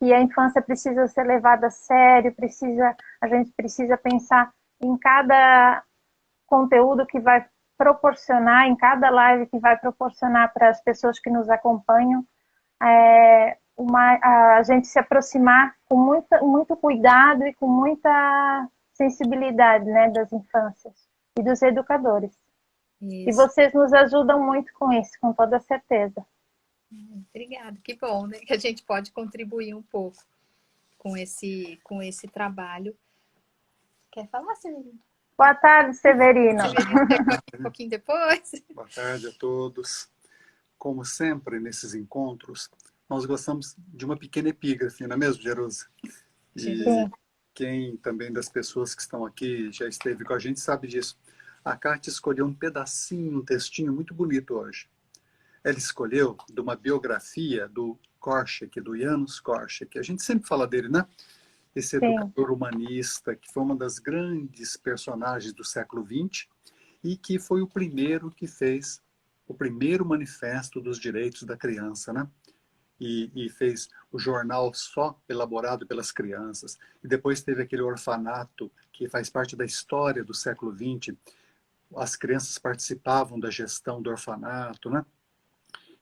que a infância precisa ser levada a sério, a gente precisa pensar em cada conteúdo que vai proporcionar, em cada live que vai proporcionar para as pessoas que nos acompanham, a gente se aproximar com muito cuidado e com muita sensibilidade, né, das infâncias e dos educadores. E Isso. vocês nos ajudam muito com isso, com toda certeza. Obrigada, que bom, né? Que a gente pode contribuir um pouco com esse trabalho. Quer falar, Severino? Boa tarde, Severino. Severino chegou aqui um pouquinho depois. Boa tarde a todos. Como sempre, nesses encontros, nós gostamos de uma pequena epígrafe, não é mesmo, Jerusa? E quem também das pessoas que estão aqui já esteve com a gente sabe disso. A Kátia escolheu um pedacinho, um textinho muito bonito hoje. Ela escolheu de uma biografia do Korczak, do Janusz Korczak. A gente sempre fala dele, né? Esse educador humanista, que foi uma das grandes personagens do século XX e que foi o primeiro que fez o primeiro manifesto dos direitos da criança, né? E fez o jornal só elaborado pelas crianças. E depois teve aquele orfanato que faz parte da história do século XX. As crianças participavam da gestão do orfanato, né?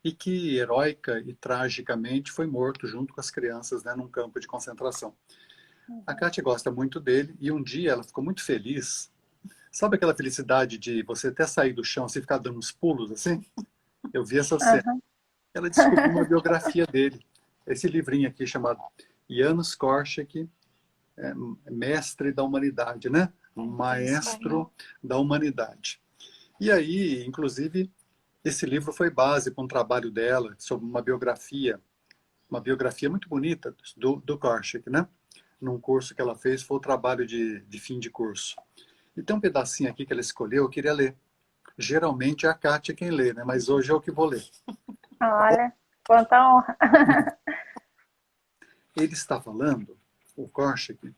E que, heróica e tragicamente, foi morto junto com as crianças, né, num campo de concentração. A Kátia gosta muito dele e um dia ela ficou muito feliz. Sabe aquela felicidade de você até sair do chão, assim, ficar dando uns pulos, assim? Eu vi essa cena. Ela descobriu uma biografia dele. Esse livrinho aqui chamado Janusz Korczak, Mestre da Humanidade, né? Maestro da Humanidade. E aí, inclusive, esse livro foi base para um trabalho dela sobre uma biografia muito bonita do Korczak, né? Num curso que ela fez, foi o trabalho de fim de curso. E tem um pedacinho aqui que ela escolheu, eu queria ler. Geralmente é a Kátia quem lê, né? Mas hoje é o que vou ler. Olha, quanta honra. Ele está falando, o Korczak,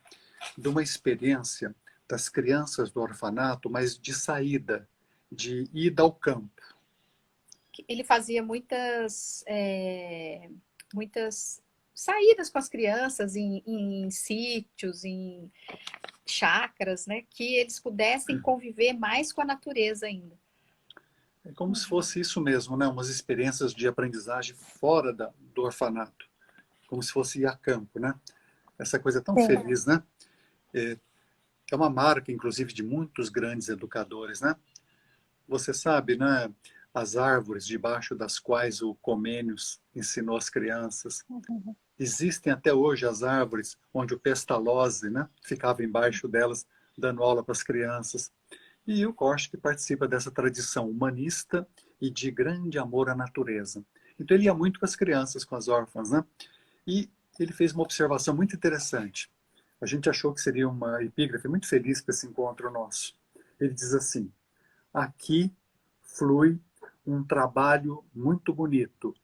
de uma experiência das crianças do orfanato, mas de saída, de ida ao campo. Ele fazia muitas saídas com as crianças em sítios, em chácaras, né? Que eles pudessem conviver mais com a natureza ainda. É como se fosse isso mesmo, né? Umas experiências de aprendizagem fora do orfanato. Como se fosse ir a campo, né? Essa coisa tão feliz, né? É uma marca, inclusive, de muitos grandes educadores, né? Você sabe, né? As árvores debaixo das quais o Comênios ensinou as crianças. Existem até hoje as árvores onde o Pestalozzi, né, ficava embaixo delas, dando aula para as crianças. E o Korczak participa dessa tradição humanista e de grande amor à natureza. Então ele ia muito com as crianças, com as órfãs, né? E ele fez uma observação muito interessante. A gente achou que seria uma epígrafe muito feliz para esse encontro nosso. Ele diz assim: aqui flui um trabalho muito bonito,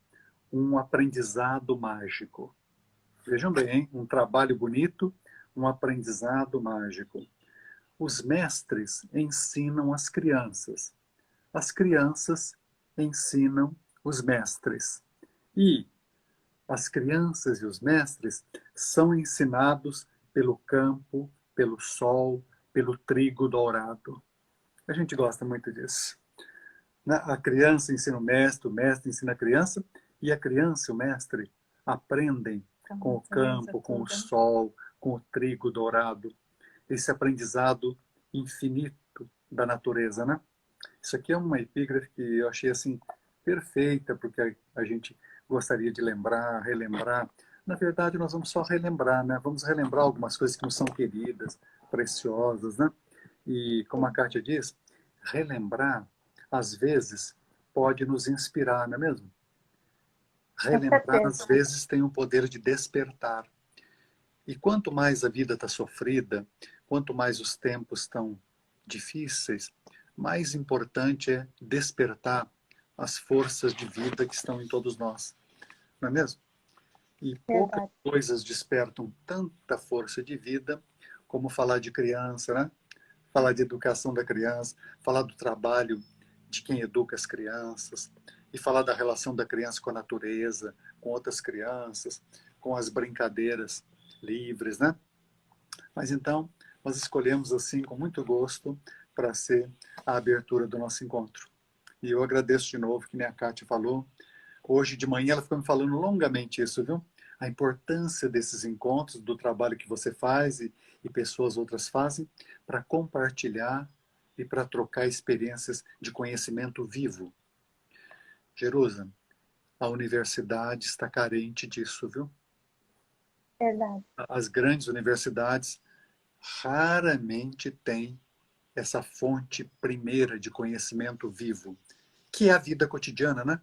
um aprendizado mágico. Vejam bem, hein? Um trabalho bonito, um aprendizado mágico. Os mestres ensinam as crianças ensinam os mestres. E as crianças e os mestres são ensinados pelo campo, pelo sol, pelo trigo dourado. A gente gosta muito disso. A criança ensina o mestre ensina a criança, e a criança e o mestre aprendem com o campo, com o sol, com o trigo dourado. Esse aprendizado infinito da natureza, né? Isso aqui é uma epígrafe que eu achei assim perfeita, porque a gente gostaria de lembrar, relembrar. Na verdade, nós vamos só relembrar, né? Vamos relembrar algumas coisas que nos são queridas, preciosas, né? E como a Kátia diz, relembrar, às vezes, pode nos inspirar, não é mesmo? Relembrar, às vezes, tem o poder de despertar. E quanto mais a vida está sofrida, quanto mais os tempos estão difíceis, mais importante é despertar as forças de vida que estão em todos nós. Não é mesmo? E poucas coisas despertam tanta força de vida como falar de criança, né? Falar de educação da criança, falar do trabalho de quem educa as crianças, e falar da relação da criança com a natureza, com outras crianças, com as brincadeiras livres, né? Mas então, nós escolhemos assim, com muito gosto, para ser a abertura do nosso encontro. E eu agradeço de novo, que nem a Kátia falou. Hoje de manhã ela ficou me falando longamente isso, viu? A importância desses encontros, do trabalho que você faz e pessoas outras fazem, para compartilhar e para trocar experiências de conhecimento vivo. Jerusa, a universidade está carente disso, viu? Verdade. As grandes universidades raramente têm essa fonte primeira de conhecimento vivo, que é a vida cotidiana, né?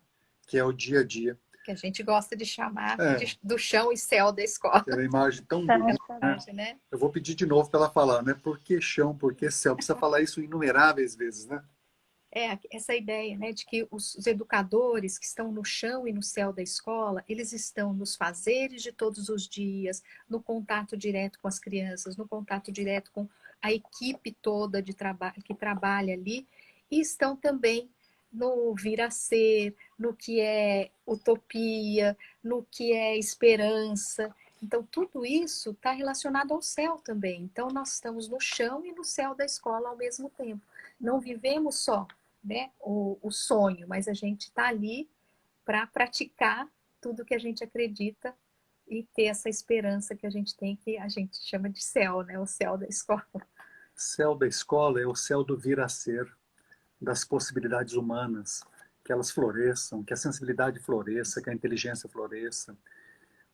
Que é o dia a dia. Que a gente gosta de chamar É, do chão e céu da escola. é uma imagem tão bonita, né? Eu vou pedir de novo para ela falar, né? Por que chão, por que céu? Precisa falar isso inumeráveis vezes, né? Essa ideia, né, de que os educadores que estão no chão e no céu da escola, eles estão nos fazeres de todos os dias, no contato direto com as crianças, no contato direto com a equipe toda de trabalho que trabalha ali, e estão também no vir a ser, no que é utopia, no que é esperança. Então, tudo isso está relacionado ao céu também. Então, nós estamos no chão e no céu da escola ao mesmo tempo. Não vivemos só, né, o sonho, mas a gente está ali para praticar tudo que a gente acredita e ter essa esperança que a gente tem, que a gente chama de céu, né, o céu da escola. Céu da escola é o céu do vir a ser, das possibilidades humanas, que elas floresçam, que a sensibilidade floresça, que a inteligência floresça,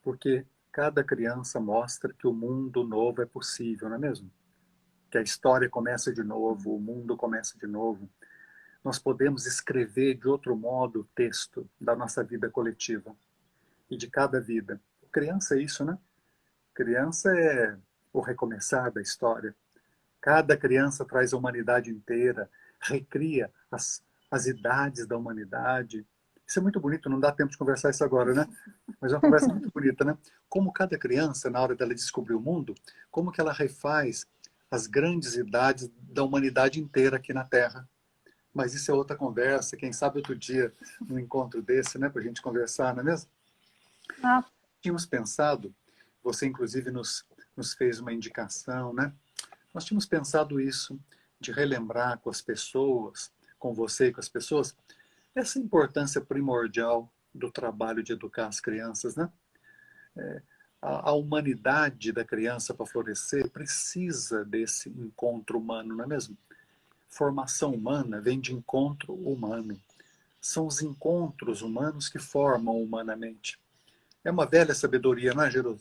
porque cada criança mostra que o mundo novo é possível, não é mesmo? Que a história começa de novo, o mundo começa de novo. Nós podemos escrever de outro modo o texto da nossa vida coletiva e de cada vida. Criança é isso, né? Criança é o recomeçar da história. Cada criança traz a humanidade inteira, recria as idades da humanidade. Isso é muito bonito, não dá tempo de conversar isso agora, né? Mas é uma conversa muito bonita, né? Como cada criança, na hora dela descobrir o mundo, como que ela refaz as grandes idades da humanidade inteira aqui na Terra. Mas isso é outra conversa, quem sabe outro dia, num encontro desse, né, para a gente conversar, não é mesmo? Ah. Tínhamos pensado, você inclusive nos fez uma indicação, né? Nós tínhamos pensado isso, de relembrar com as pessoas, com você e com as pessoas, essa importância primordial do trabalho de educar as crianças, né? A humanidade da criança, para florescer, precisa desse encontro humano, não é mesmo? Formação humana vem de encontro humano. São os encontros humanos que formam humanamente. É uma velha sabedoria, não é, Gerudo?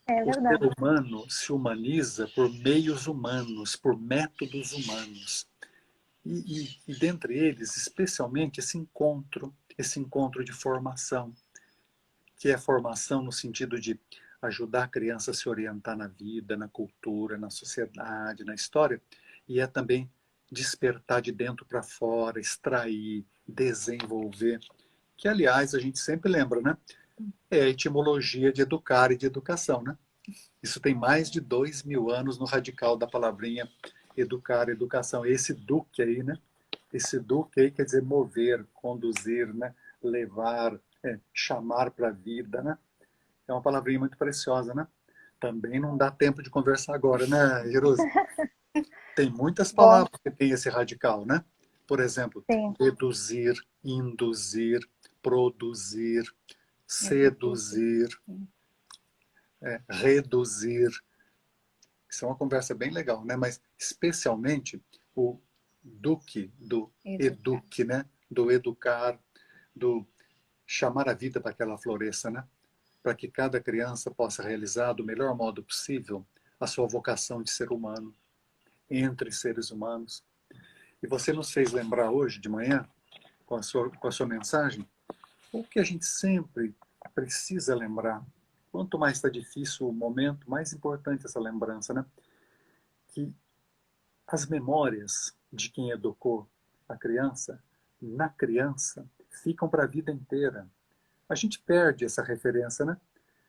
É O verdade. ser humano se humaniza por meios humanos, por métodos humanos. E dentre eles, especialmente, esse encontro de formação, que é formação no sentido de ajudar a criança a se orientar na vida, na cultura, na sociedade, na história, e é também despertar de dentro para fora, extrair, desenvolver, que, aliás, a gente sempre lembra, né? É a etimologia de educar e de educação, né? Isso tem mais de 2000 anos no radical da palavrinha educar, educação. Esse duque aí, né? Esse duque aí quer dizer mover, conduzir, né? Levar, chamar para a vida, né? É uma palavrinha muito preciosa, né? Também não dá tempo de conversar agora, né, Jerusa? Tem muitas Bom, palavras que tem esse radical, né? Por exemplo, sim. deduzir, induzir, produzir, seduzir, reduzir. Isso é uma conversa bem legal, né? Mas especialmente o duque do eduque, né? Do educar, do chamar a vida para que ela floresça, né? Para que cada criança possa realizar do melhor modo possível a sua vocação de ser humano, entre seres humanos. E você nos fez lembrar hoje de manhã, com a sua mensagem, o que a gente sempre precisa lembrar. Quanto mais está difícil o momento, mais importante essa lembrança, né? Que as memórias de quem educou a criança, na criança, ficam para a vida inteira. A gente perde essa referência, né?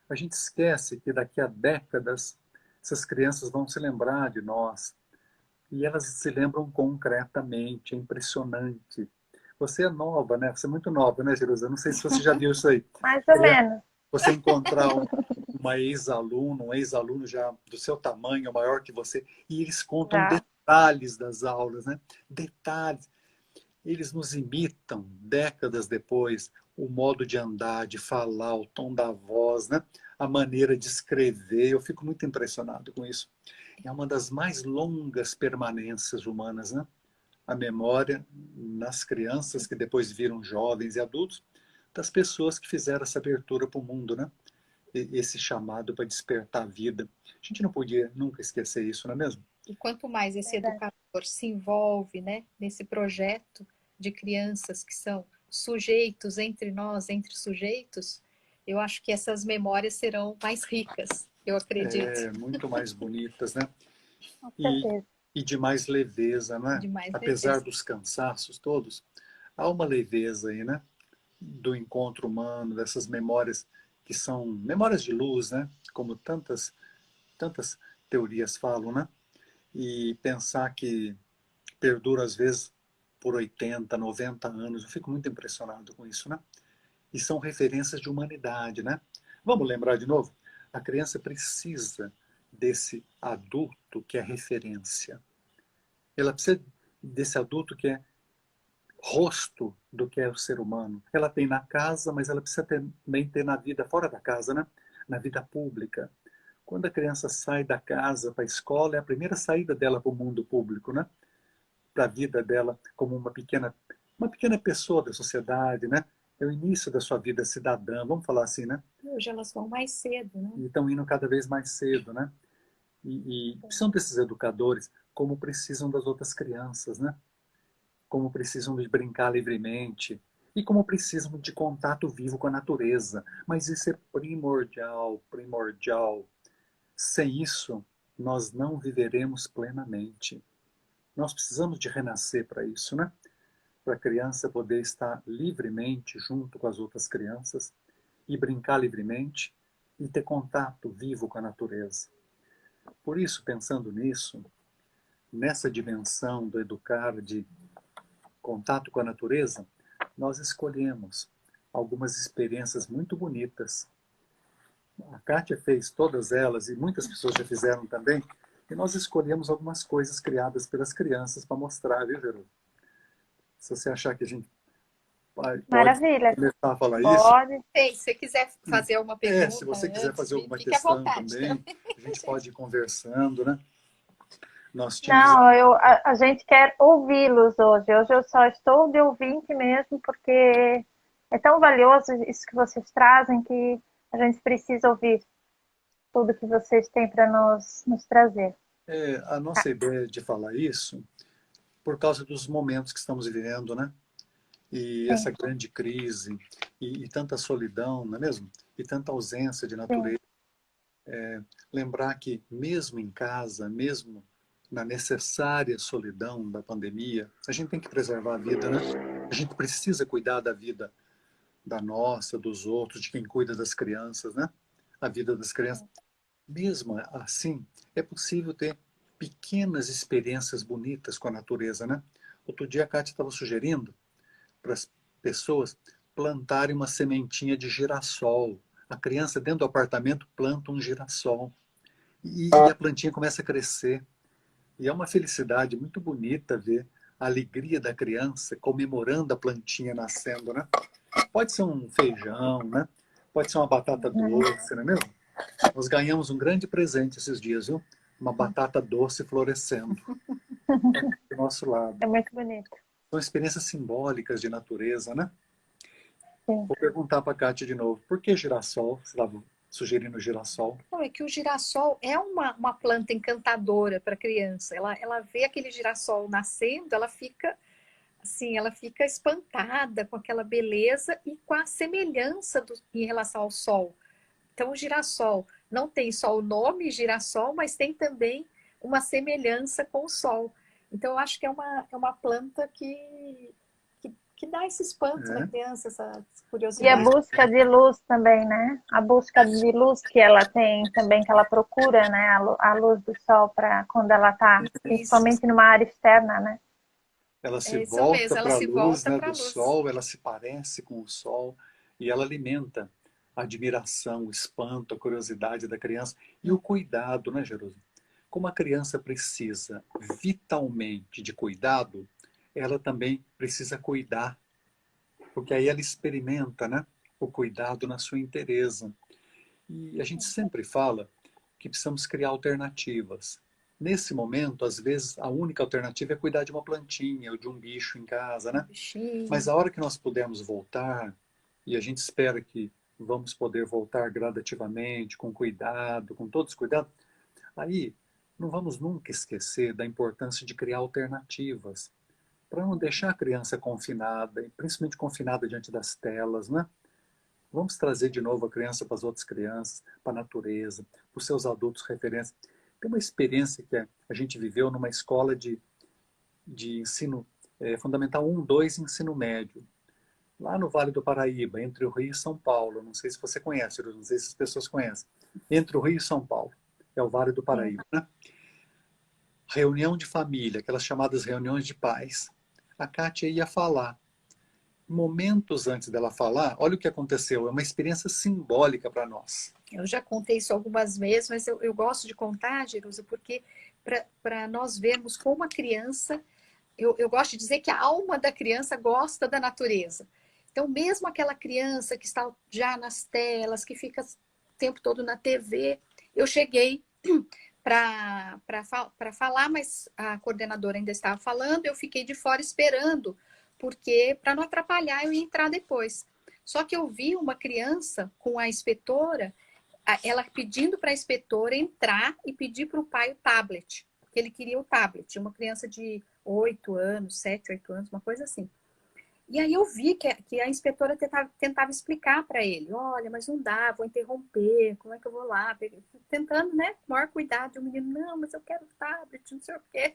A gente esquece que daqui a décadas essas crianças vão se lembrar de nós. E elas se lembram concretamente, é impressionante. Você é nova, né? Você é muito nova, né, Jerusa? Não sei se você já viu isso aí. Mais ou menos. Você encontrar uma ex-aluna, um ex-aluno já do seu tamanho, maior que você, e eles contam Já. detalhes das aulas, né? Detalhes. Eles nos imitam décadas depois, o modo de andar, de falar, o tom da voz, né? A maneira de escrever. Eu fico muito impressionado com isso. É uma das mais longas permanências humanas, né? A memória nas crianças que depois viram jovens e adultos, das pessoas que fizeram essa abertura para o mundo, né? Esse chamado para despertar a vida. A gente não podia nunca esquecer isso, não é mesmo? E quanto mais esse Verdade. educador se envolve, né, nesse projeto de crianças que são sujeitos entre nós, entre sujeitos, eu acho que essas memórias serão mais ricas, eu acredito. Muito mais bonitas, né? Com E, certeza. e de mais leveza, né? De mais Apesar leveza. dos cansaços todos, há uma leveza aí, né? Do encontro humano, dessas memórias que são memórias de luz, né? Como tantas teorias falam, né? E pensar que perdura às vezes por 80, 90 anos, eu fico muito impressionado com isso, né? E são referências de humanidade, né? Vamos lembrar de novo? A criança precisa desse adulto que é referência. Ela precisa desse adulto que é rosto do que é o ser humano. Ela tem na casa, mas ela precisa também ter na vida fora da casa, né? Na vida pública. Quando a criança sai da casa para a escola, é a primeira saída dela para o mundo público, né? Para a vida dela como uma pequena pessoa da sociedade, né? É o início da sua vida cidadã, vamos falar assim, né? Hoje elas vão mais cedo, né? E estão indo cada vez mais cedo, né? E precisam desses educadores como precisam das outras crianças, né? Como precisam de brincar livremente e como precisam de contato vivo com a natureza. Mas isso é primordial, primordial. Sem isso, nós não viveremos plenamente. Nós precisamos de renascer para isso, né? Para a criança poder estar livremente junto com as outras crianças e brincar livremente e ter contato vivo com a natureza. Por isso, pensando nisso, nessa dimensão do educar, de contato com a natureza, nós escolhemos algumas experiências muito bonitas. A Kátia fez todas elas e muitas pessoas já fizeram também, e nós escolhemos algumas coisas criadas pelas crianças para mostrar, viu, Geru? Se você achar que a gente pode Maravilha. começar a falar isso, Pode. Ei, se você quiser fazer uma pergunta se você quiser antes, fazer alguma fique à questão vontade. também, a gente pode ir conversando, né? Nós tínhamos... Não, a gente quer ouvi-los hoje. Hoje eu só estou de ouvinte mesmo, porque é tão valioso isso que vocês trazem que a gente precisa ouvir tudo que vocês têm para nos trazer. a nossa ideia de falar isso, por causa dos momentos que estamos vivendo, né? E essa Sim, grande crise, e tanta solidão, não é mesmo? E tanta ausência de sim, natureza. Lembrar que mesmo em casa, mesmo na necessária solidão da pandemia, a gente tem que preservar a vida, né? A gente precisa cuidar da vida da nossa, dos outros, de quem cuida das crianças, né? A vida das crianças. Mesmo assim, é possível ter pequenas experiências bonitas com a natureza, né? Outro dia a Kátia estava sugerindo para as pessoas plantarem uma sementinha de girassol. A criança dentro do apartamento planta um girassol e a plantinha começa a crescer. E é uma felicidade muito bonita ver a alegria da criança comemorando a plantinha nascendo, né? Pode ser um feijão, né? Pode ser uma batata doce, não é mesmo? Nós ganhamos um grande presente esses dias, viu? Uma batata doce florescendo do nosso lado. é muito bonito. São experiências simbólicas de natureza, né? Sim. Vou perguntar para a Kátia de novo. Por que girassol? Você estava sugerindo girassol? Não, é que o girassol é uma planta encantadora para a criança. Ela vê aquele girassol nascendo, ela fica assim, ela fica espantada com aquela beleza e com a semelhança em relação ao sol. Então, o girassol não tem só o nome girassol, mas tem também uma semelhança com o sol. Então, eu acho que é uma planta que dá esse espanto na É. criança, essa E a curiosidade. busca de luz também, né? A busca de luz que ela tem também, que ela procura, né? A luz do sol para quando ela está, Isso, principalmente numa área externa, né? Ela se é isso volta mesmo, ela para a se luz, volta né, para a do luz. sol, ela se parece com o sol e ela alimenta a admiração, o espanto, a curiosidade da criança e o cuidado, né, Jerusa? Como a criança precisa vitalmente de cuidado, ela também precisa cuidar, porque aí ela experimenta, né, o cuidado na sua inteireza. E a gente sempre fala que precisamos criar alternativas. Nesse momento, às vezes, a única alternativa é cuidar de uma plantinha ou de um bicho em casa, né? Mas a hora que nós pudermos voltar, e a gente espera que vamos poder voltar gradativamente, com cuidado, com todos os cuidados, aí não vamos nunca esquecer da importância de criar alternativas para não deixar a criança confinada, e principalmente confinada diante das telas, né? Vamos trazer de novo a criança para as outras crianças, para a natureza, para os seus adultos referência. Tem uma experiência que a gente viveu numa escola de ensino fundamental 1, 2 e ensino médio, lá no Vale do Paraíba, entre o Rio e São Paulo. Não sei se você conhece, não sei se as pessoas conhecem. Entre o Rio e São Paulo, é o Vale do Paraíba, né? Reunião de família, aquelas chamadas reuniões de pais. A Kátia ia falar. Momentos antes dela falar, olha o que aconteceu, é uma experiência simbólica para nós. Eu já contei isso algumas vezes, mas eu gosto de contar, Jerusa, porque para nós vermos como a criança, eu gosto de dizer que a alma da criança gosta da natureza. Então, mesmo aquela criança que está já nas telas, que fica o tempo todo na TV, eu cheguei para falar, mas a coordenadora ainda estava falando, eu fiquei de fora esperando, porque para não atrapalhar eu ia entrar depois. Só que eu vi uma criança com a inspetora, ela pedindo para a inspetora entrar e pedir para o pai o tablet, porque ele queria o tablet, uma criança de 8 anos, 7, 8 anos, uma coisa assim. E aí eu vi que a inspetora tentava explicar para ele, olha, mas não dá, vou interromper, como é que eu vou lá? Tentando, né, com o maior cuidado, e o menino, não, mas eu quero o tablet, não sei o quê.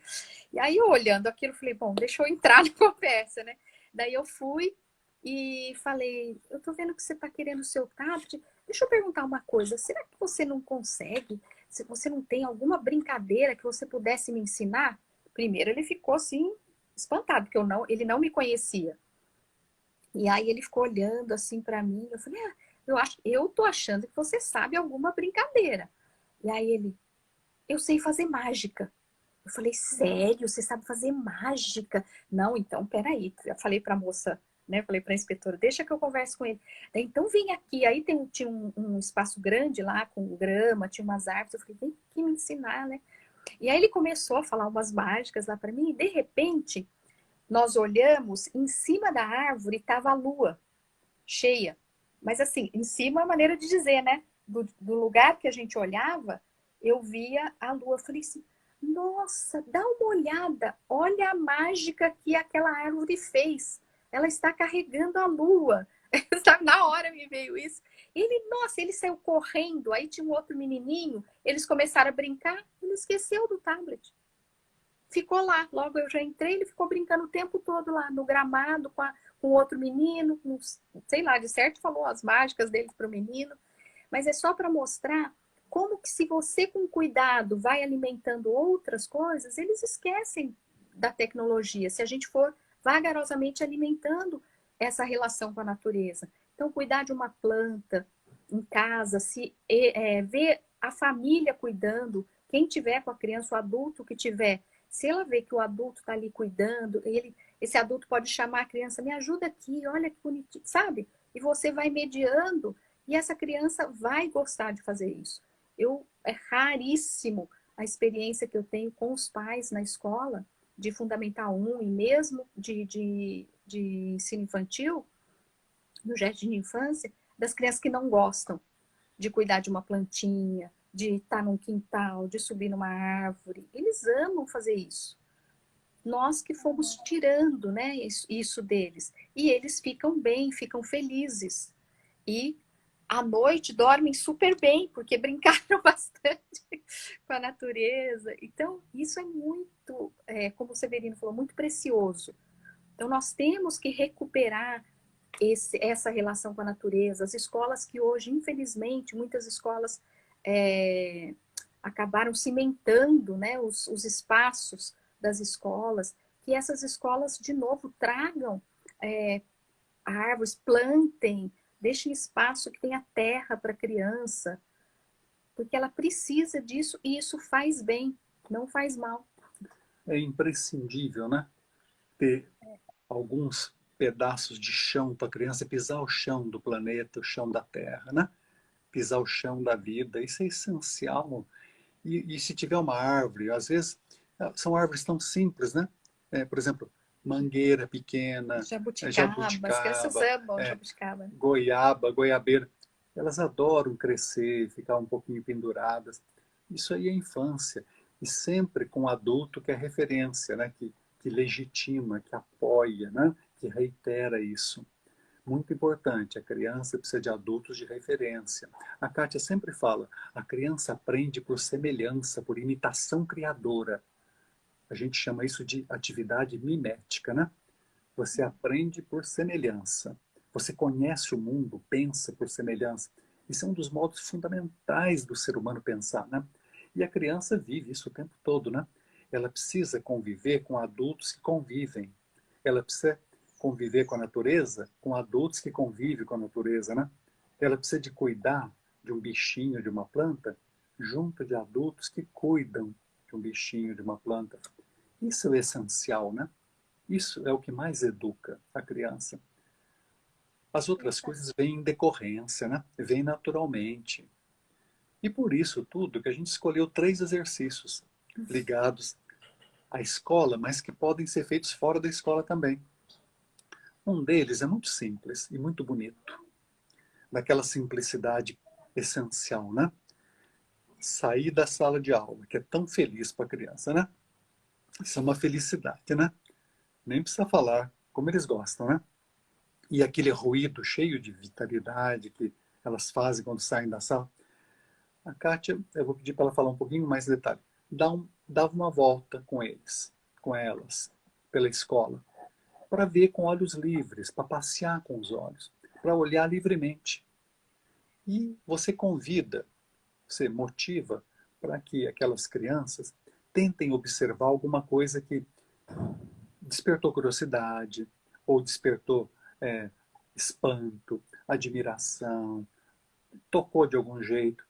E aí eu olhando aquilo, falei, bom, deixa eu entrar na conversa, né? Daí eu fui e falei, eu tô vendo que você tá querendo o seu tablet, deixa eu perguntar uma coisa, será que você não consegue, se você não tem alguma brincadeira que você pudesse me ensinar? Primeiro ele ficou assim, espantado, porque ele não me conhecia. E aí ele ficou olhando assim para mim, eu falei, eu tô achando que você sabe alguma brincadeira. E aí ele, eu sei fazer mágica. Eu falei, sério? Você sabe fazer mágica? Não, então, peraí. Eu falei para a moça, né? Falei para a inspetora, deixa que eu converse com ele. Daí, então, vem aqui. Aí tinha um espaço grande lá, com grama, tinha umas árvores. Eu falei, vem aqui me ensinar, né? E aí ele começou a falar umas mágicas lá para mim. E, de repente, nós olhamos, em cima da árvore estava a lua cheia. Mas assim, em cima é a maneira de dizer, né? Do lugar que a gente olhava, eu via a lua. Eu falei assim, nossa, dá uma olhada, olha a mágica que aquela árvore fez. Ela está carregando a lua. Sabe, na hora me veio isso. Nossa, ele saiu correndo. Aí tinha um outro menininho, eles começaram a brincar, ele esqueceu do tablet. Ficou lá, logo eu já entrei, ele ficou brincando o tempo todo lá no gramado com outro menino, sei lá, de certo falou as mágicas dele para o menino, mas é só para mostrar como que se você com cuidado vai alimentando outras coisas, eles esquecem da tecnologia, se a gente for vagarosamente alimentando essa relação com a natureza. Então, cuidar de uma planta em casa, ver a família cuidando, quem tiver com a criança, o adulto que tiver, se ela vê que o adulto está ali cuidando, esse adulto pode chamar a criança, me ajuda aqui, olha que bonitinho, sabe? E você vai mediando e essa criança vai gostar de fazer isso. É raríssimo a experiência que eu tenho com os pais na escola, de Fundamental 1 e mesmo de ensino infantil, no jardim de infância, das crianças que não gostam de cuidar de uma plantinha, de estar num quintal, de subir numa árvore. Eles amam fazer isso. Nós que fomos tirando, né, isso deles. E eles ficam bem, ficam felizes. E à noite dormem super bem, porque brincaram bastante com a natureza. Então, isso é muito, como o Severino falou, muito precioso. Então, nós temos que recuperar essa relação com a natureza. As escolas que hoje, infelizmente, muitas escolas acabaram cimentando, né, os espaços das escolas, que essas escolas, de novo, tragam árvores, plantem, deixem espaço, que tenha terra para a criança, porque ela precisa disso e isso faz bem, não faz mal. É imprescindível, né? Ter alguns pedaços de chão para a criança pisar o chão do planeta, o chão da Terra, né? Pisar o chão da vida, isso é essencial. E se tiver uma árvore, às vezes são árvores tão simples, né? Por exemplo, mangueira pequena, Jabuticaba, as crianças jabuticaba, amam jabuticaba. goiaba, goiabeira. Elas adoram crescer, ficar um pouquinho penduradas. Isso aí é infância. E sempre com um adulto que é referência, né? Que legitima, que apoia, né? Que reitera isso. Muito importante, a criança precisa de adultos de referência. A Kátia sempre fala, a criança aprende por semelhança, por imitação criadora. A gente chama isso de atividade mimética, né? Você aprende por semelhança. Você conhece o mundo, pensa por semelhança. Isso é um dos modos fundamentais do ser humano pensar, né? E a criança vive isso o tempo todo, né? Ela precisa conviver com adultos que convivem. Ela precisa conviver com a natureza, com adultos que convivem com a natureza, né? Ela precisa de cuidar de um bichinho, de uma planta, junto de adultos que cuidam de um bichinho, de uma planta. Isso é essencial, né? Isso é o que mais educa a criança. As outras coisas vêm em decorrência, né? Vêm naturalmente. E por isso tudo que a gente escolheu 3 exercícios ligados à escola, mas que podem ser feitos fora da escola também. Um deles é muito simples e muito bonito, daquela simplicidade essencial, né? Sair da sala de aula, que é tão feliz para a criança, né? Isso é uma felicidade, né? Nem precisa falar como eles gostam, né? E aquele ruído cheio de vitalidade que elas fazem quando saem da sala. A Kátia, eu vou pedir para ela falar um pouquinho mais de detalhe. Dava uma volta com eles, com elas, pela escola, para ver com olhos livres, para passear com os olhos, para olhar livremente. E você convida, você motiva para que aquelas crianças tentem observar alguma coisa que despertou curiosidade, ou despertou é, espanto, admiração, tocou de algum jeito.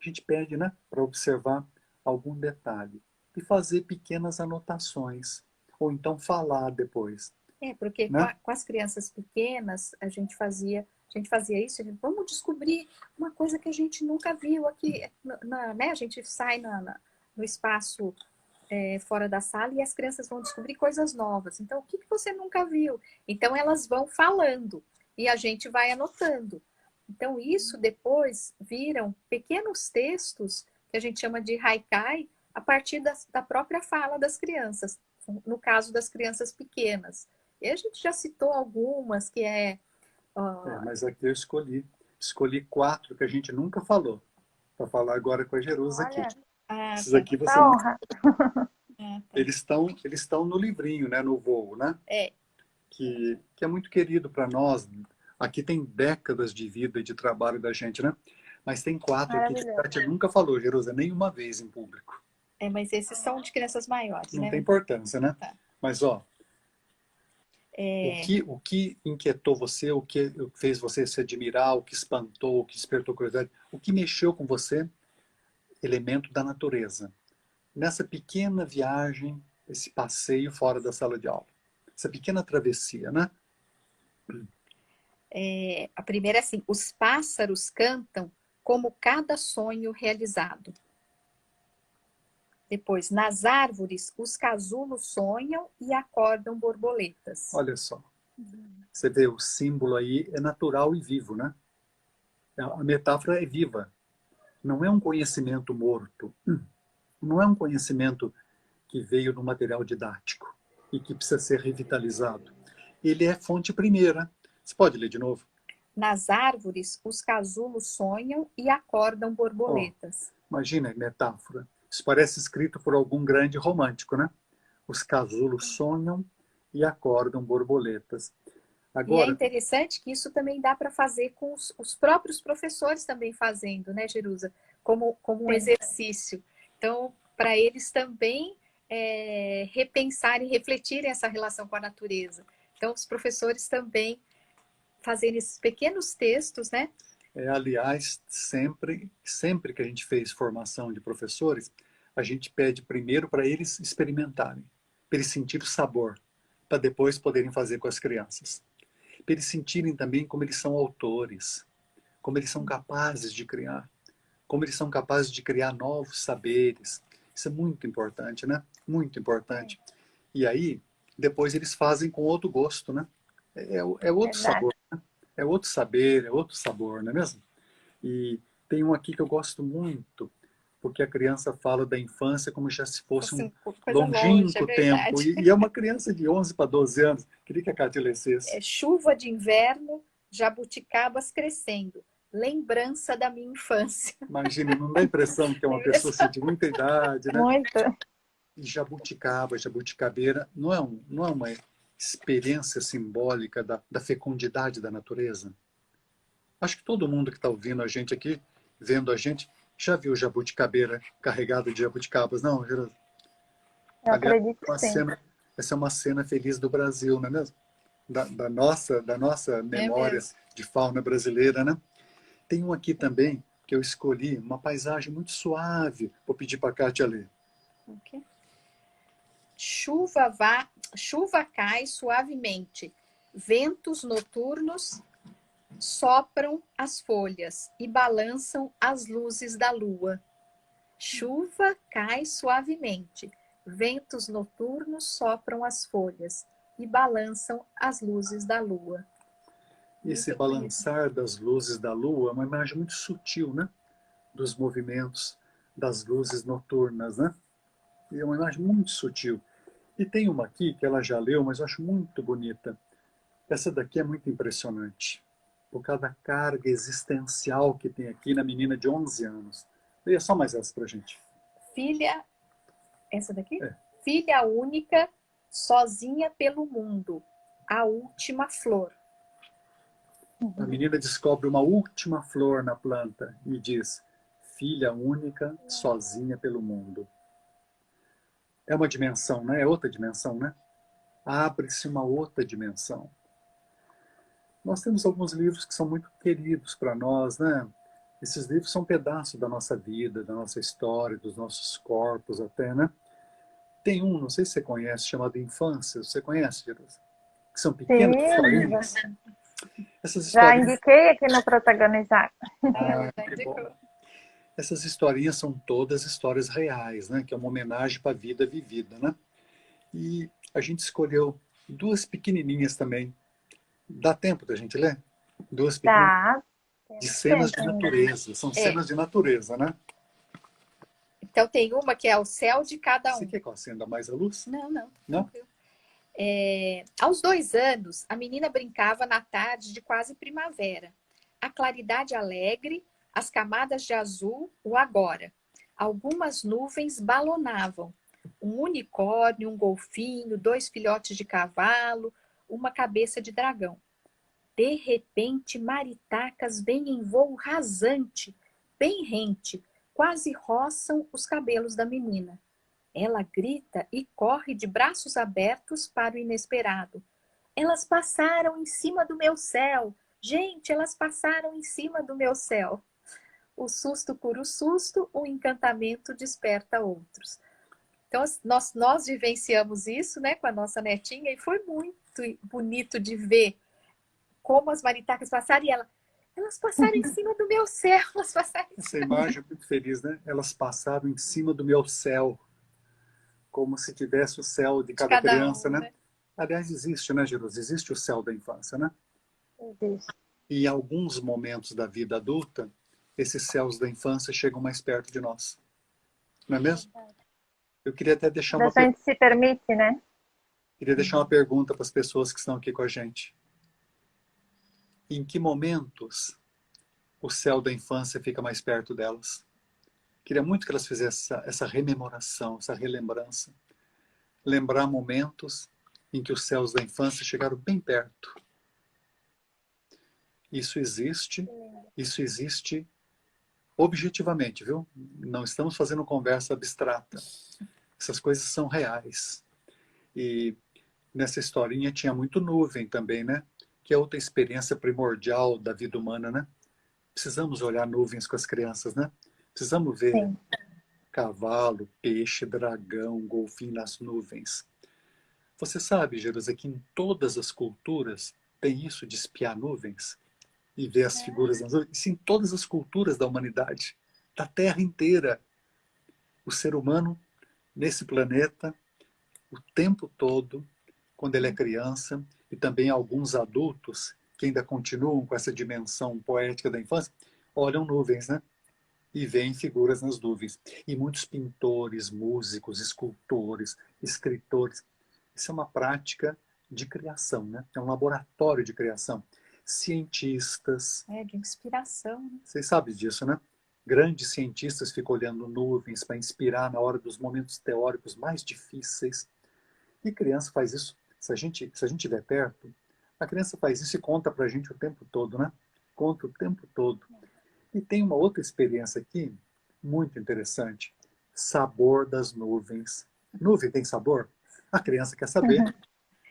A gente pede, né, para observar algum detalhe e fazer pequenas anotações, ou então falar depois. Porque Né? com as crianças pequenas, a gente fazia isso, vamos descobrir uma coisa que a gente nunca viu aqui, né? A gente sai no espaço fora da sala e as crianças vão descobrir coisas novas. Então, o que você nunca viu? Então, elas vão falando e a gente vai anotando. Então, isso depois viram pequenos textos que a gente chama de haikai a partir da própria fala das crianças, no caso das crianças pequenas. E a gente já citou algumas que mas aqui eu escolhi 4 que a gente nunca falou, para falar agora com a Jerusa aqui. Esses aqui você não... honra. Eles estão no livrinho, né, no voo, né? Que é muito querido para nós. Aqui tem décadas de vida e de trabalho da gente, né? Mas tem 4 aqui que a Kátia nunca falou, Jerusa, nenhuma vez em público. Mas esses são de crianças maiores, não né? tem importância, né? Tá. Mas, ó, o que inquietou você, o que fez você se admirar, o que espantou, o que despertou curiosidade, o que mexeu com você, elemento da natureza. Nessa pequena viagem, esse passeio fora da sala de aula. Essa pequena travessia, né? A primeira é assim, os pássaros cantam como cada sonho realizado. Depois, nas árvores, os casulos sonham e acordam borboletas. Olha só. Você vê, o símbolo aí é natural e vivo, né? A metáfora é viva. Não é um conhecimento morto. Não é um conhecimento que veio no material didático e que precisa ser revitalizado. Ele é fonte primeira. Você pode ler de novo? Nas árvores, os casulos sonham e acordam borboletas. Imagina a metáfora. Isso parece escrito por algum grande romântico, né? Os casulos sonham e acordam borboletas. Agora, e é interessante que isso também dá para fazer com os próprios professores também fazendo, né, Jerusa? Como um exercício. Então, para eles também repensarem, refletirem essa relação com a natureza. Então, os professores também fazendo esses pequenos textos, né? Aliás, sempre que a gente fez formação de professores, a gente pede primeiro para eles experimentarem, para eles sentirem o sabor, para depois poderem fazer com as crianças. Para eles sentirem também como eles são autores, como eles são capazes de criar, como eles são capazes de criar novos saberes. Isso é muito importante, né? Muito importante. E aí, depois eles fazem com outro gosto, né? É outro sabor, né? É outro saber, é outro sabor, não é mesmo? E tem um aqui que eu gosto muito, porque a criança fala da infância como se fosse Assim, um coisa longe, longínquo é tempo. verdade. E é uma criança de 11 para 12 anos. Queria que a Cátia lesse. Chuva de inverno, jabuticabas crescendo. Lembrança da minha infância. Imagina, não dá a impressão que é uma pessoa assim, de muita idade, né? Muito. E jabuticaba, jabuticabeira, não é uma experiência simbólica da fecundidade da natureza? Acho que todo mundo que está ouvindo a gente aqui, vendo a gente, já viu jabuticabeira carregada de jabuticabas, não, Geraldo? Eu Aliás, acredito que sim. essa é uma cena feliz do Brasil, não é mesmo? Da nossa memória de fauna brasileira, né? Tem um aqui também que eu escolhi, uma paisagem muito suave. Vou pedir para a Cátia ler. Okay. Chuva cai suavemente. Ventos noturnos sopram as folhas e balançam as luzes da lua. Chuva cai suavemente. Ventos noturnos sopram as folhas e balançam as luzes da lua. Esse balançar das luzes da lua é uma imagem muito sutil, né? Dos movimentos das luzes noturnas, né? E é uma imagem muito sutil. E tem uma aqui que ela já leu, mas eu acho muito bonita. Essa daqui é muito impressionante, por causa da carga existencial que tem aqui na menina de 11 anos. Leia só mais essa pra gente. Essa daqui? É. Filha única, sozinha pelo mundo, a última flor. A menina descobre uma última flor na planta e diz: filha única, sozinha pelo mundo. É uma dimensão, né? É outra dimensão, né? Abre-se uma outra dimensão. Nós temos alguns livros que são muito queridos para nós, né? Esses livros são pedaços da nossa vida, da nossa história, dos nossos corpos até, né? Tem um, não sei se você conhece, chamado Infância. Você conhece, Jerusa? Que são pequenas historinhas. Essas Já historinhas... indiquei aqui no Protagonizar. Que bom. Essas historinhas são todas histórias reais, né? Que é uma homenagem para a vida vivida, né? E a gente escolheu duas pequenininhas também. Dá tempo da gente ler? Duas pequenas. Tá. De cenas de natureza. São cenas de natureza, né? Então tem uma que é o céu de cada um. Você quer que eu acenda mais a luz? Não. Não? Aos 2 anos, a menina brincava na tarde de quase primavera. A claridade alegre, as camadas de azul, o agora. Algumas nuvens balonavam. Um unicórnio, um golfinho, 2 filhotes de cavalo, uma cabeça de dragão. De repente, maritacas vêm em voo rasante, bem rente, quase roçam os cabelos da menina. Ela grita e corre de braços abertos para o inesperado. Elas passaram em cima do meu céu! Gente, elas passaram em cima do meu céu! O susto cura o susto, o encantamento desperta outros. Então, nós vivenciamos isso, né, com a nossa netinha e foi muito bonito de ver como as maritacas passaram e elas passaram em cima do meu céu. Elas passaram em Essa imagem é muito feliz, né? Elas passaram em cima do meu céu, como se tivesse o céu de cada criança, né? Aliás, existe, né, Jerusa? Existe o céu da infância, né? Existe. E em alguns momentos da vida adulta, esses céus da infância chegam mais perto de nós. Não é mesmo? Eu queria até deixar A gente se permite, né? Queria deixar uma pergunta para as pessoas que estão aqui com a gente. Em que momentos o céu da infância fica mais perto delas? Queria muito que elas fizessem essa rememoração, essa relembrança. Lembrar momentos em que os céus da infância chegaram bem perto. Isso existe objetivamente, viu? Não estamos fazendo conversa abstrata. Essas coisas são reais. E nessa historinha tinha muito nuvem também, né? que é outra experiência primordial da vida humana, né? Precisamos olhar nuvens com as crianças, né? Precisamos ver Sim. cavalo, peixe, dragão, golfinho nas nuvens. Você sabe, Jerusa, que em todas as culturas tem isso de espiar nuvens e ver as figuras nas nuvens? Isso em todas as culturas da humanidade, da Terra inteira. O ser humano, nesse planeta, o tempo todo, quando ele é criança, e também alguns adultos que ainda continuam com essa dimensão poética da infância, olham nuvens, né? E veem figuras nas nuvens. E muitos pintores, músicos, escultores, escritores. Isso é uma prática de criação, né? É um laboratório de criação. Cientistas. De inspiração. Né? Vocês sabem disso, né? Grandes cientistas ficam olhando nuvens para inspirar na hora dos momentos teóricos mais difíceis. E criança faz isso. Se a gente estiver perto, a criança faz isso e conta para a gente o tempo todo, né? Conta o tempo todo. E tem uma outra experiência aqui, muito interessante. Sabor das nuvens. Nuvem tem sabor? A criança quer saber.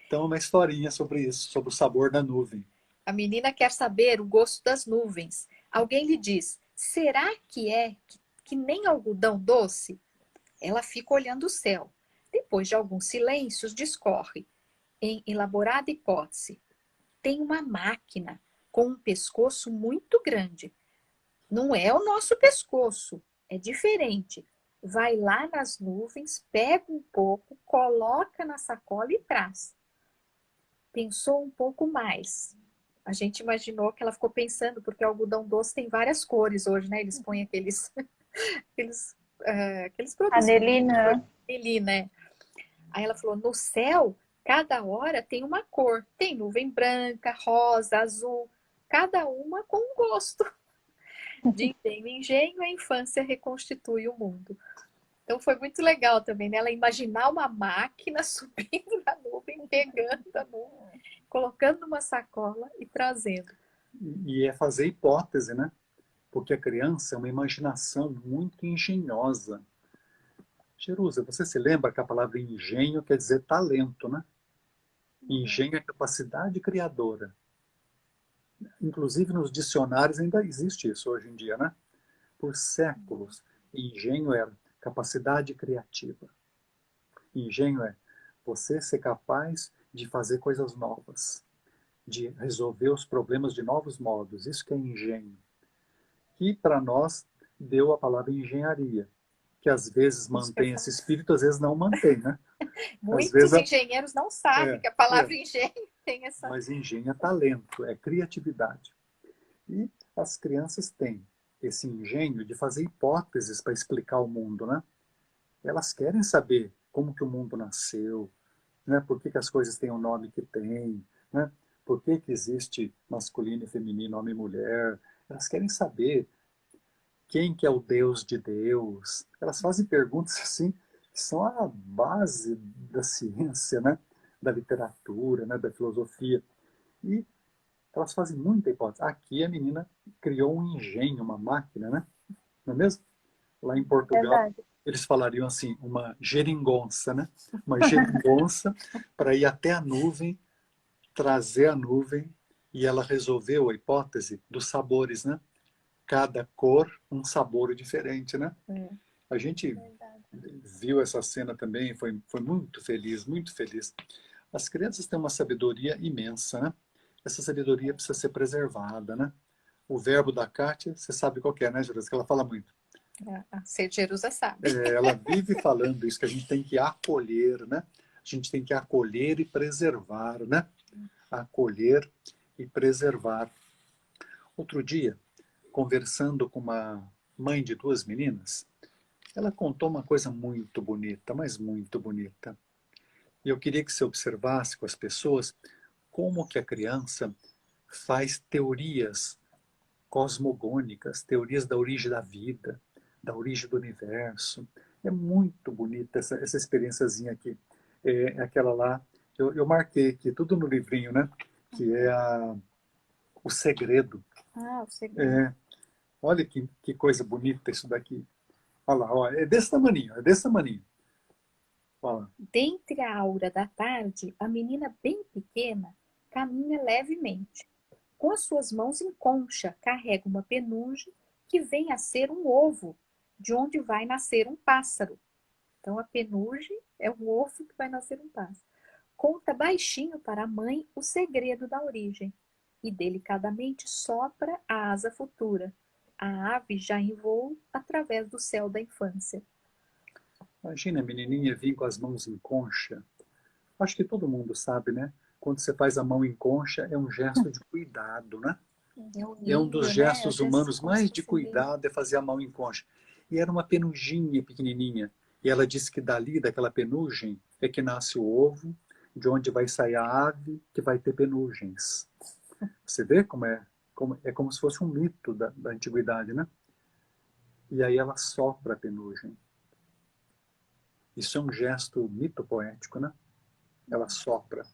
Então, uma historinha sobre isso, sobre o sabor da nuvem. A menina quer saber o gosto das nuvens. Alguém lhe diz, será que é que nem algodão doce? Ela fica olhando o céu. Depois de alguns silêncios, discorre. Em elaborada hipótese, tem uma máquina com um pescoço muito grande. Não é o nosso pescoço, é diferente. Vai lá nas nuvens, pega um pouco, coloca na sacola e traz. Pensou um pouco mais. A gente imaginou que ela ficou pensando, porque o algodão doce tem várias cores hoje, né? Eles põem aqueles produtos. Anelina. Né? Aí ela falou, no céu, cada hora tem uma cor. Tem nuvem branca, rosa, azul, cada uma com um gosto. De engenho em engenho, a infância reconstitui o mundo. Então foi muito legal também, né? Ela imaginar uma máquina subindo na nuvem, pegando a nuvem, colocando numa sacola e trazendo. E é fazer hipótese, né? Porque a criança é uma imaginação muito engenhosa. Jerusa, você se lembra que a palavra engenho quer dizer talento, né? Engenho é capacidade criadora. Inclusive nos dicionários ainda existe isso hoje em dia, né? Por séculos, engenho era capacidade criativa. Engenho é você ser capaz de fazer coisas novas, de resolver os problemas de novos modos. Isso que é engenho. E para nós deu a palavra engenharia, que às vezes mantém esse espírito, às vezes não mantém, né? Muitos engenheiros não sabem que a palavra engenho tem essa... Mas engenho é talento, é criatividade. E as crianças têm esse engenho de fazer hipóteses para explicar o mundo, né? Elas querem saber como que o mundo nasceu, né? Por que as coisas têm o nome que têm, né? Por que existe masculino e feminino, homem e mulher. Elas querem saber quem que é o Deus de Deus. Elas fazem perguntas assim, que são a base da ciência, né? Da literatura, né? Da filosofia. E elas fazem muita hipótese. Aqui a menina criou um engenho, uma máquina, né? Não é mesmo? Lá em Portugal, eles falariam assim, uma geringonça, né? Uma geringonça para ir até a nuvem, trazer a nuvem, e ela resolveu a hipótese dos sabores, né? Cada cor, um sabor diferente, né? A gente viu essa cena também, foi muito feliz, muito feliz. As crianças têm uma sabedoria imensa, né? Essa sabedoria precisa ser preservada, né? O verbo da Kátia, você sabe qual que é, né, Jerusa? Que ela fala muito. A Jerusa sabe. Ela vive falando isso, que a gente tem que acolher, né? A gente tem que acolher e preservar, né? Acolher e preservar. Outro dia, conversando com uma mãe de duas meninas, ela contou uma coisa muito bonita, mas muito bonita. E eu queria que você observasse com as pessoas como que a criança faz teorias cosmogônicas, teorias da origem da vida, da origem do universo. É muito bonita essa experiênciazinha aqui. É aquela lá, eu marquei aqui, tudo no livrinho, né? Que é O Segredo. O Segredo. Olha que coisa bonita isso daqui. Olha lá, ó, é desse tamaninho, é desse tamaninho. Dentre a aura da tarde, a menina bem pequena caminha levemente. Com as suas mãos em concha, carrega uma penugem que vem a ser um ovo, de onde vai nascer um pássaro. Então, a penugem é um ovo que vai nascer um pássaro. Conta baixinho para a mãe o segredo da origem e delicadamente sopra a asa futura. A ave já em voo através do céu da infância. Imagina a menininha vir com as mãos em concha. Acho que todo mundo sabe, né? Quando você faz a mão em concha, é um gesto de cuidado, né? É um dos gestos humanos mais de cuidado, é fazer a mão em concha. E era uma penuginha pequenininha. E ela disse que dali, daquela penugem, é que nasce o ovo, de onde vai sair a ave, que vai ter penugens. Você vê como é? É como se fosse um mito da antiguidade, né? E aí ela sopra a penugem. Isso é um gesto mito-poético, né? Ela sopra.